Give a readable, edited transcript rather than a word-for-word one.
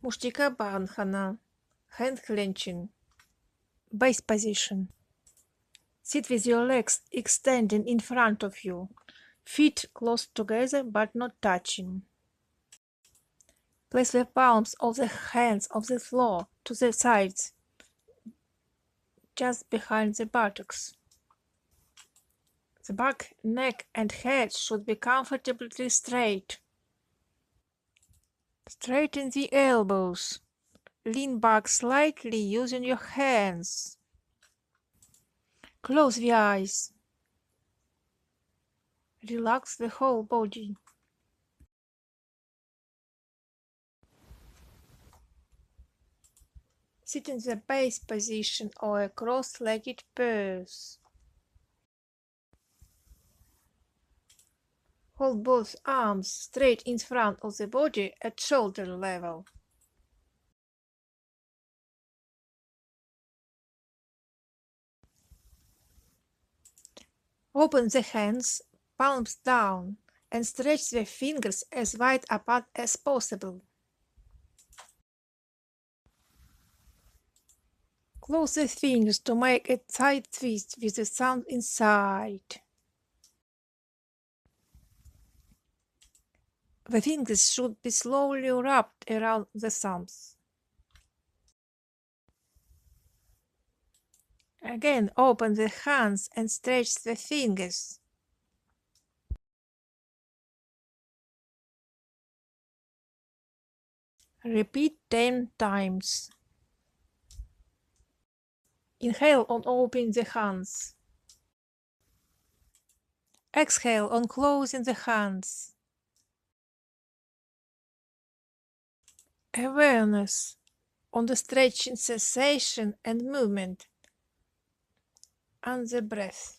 Mushtika Bandhana, hand clenching, base position. Sit with your legs extending in front of you, feet close together but not touching. Place the palms of the hands on the floor to the sides, just behind the buttocks. The back, neck and head should be comfortably straight. Straighten the elbows. Lean back slightly using your hands. Close the eyes. Relax the whole body. Sit in the base position or a cross-legged pose. Hold both arms straight in front of the body at shoulder level. Open the hands, palms down, and stretch the fingers as wide apart as possible. Close the fingers to make a side twist with the thumb inside. The fingers should be slowly wrapped around the thumbs. Again, open the hands and stretch the fingers. Repeat 10 times. Inhale on opening the hands. Exhale on closing the hands. Awareness on the stretching sensation and movement and the breath.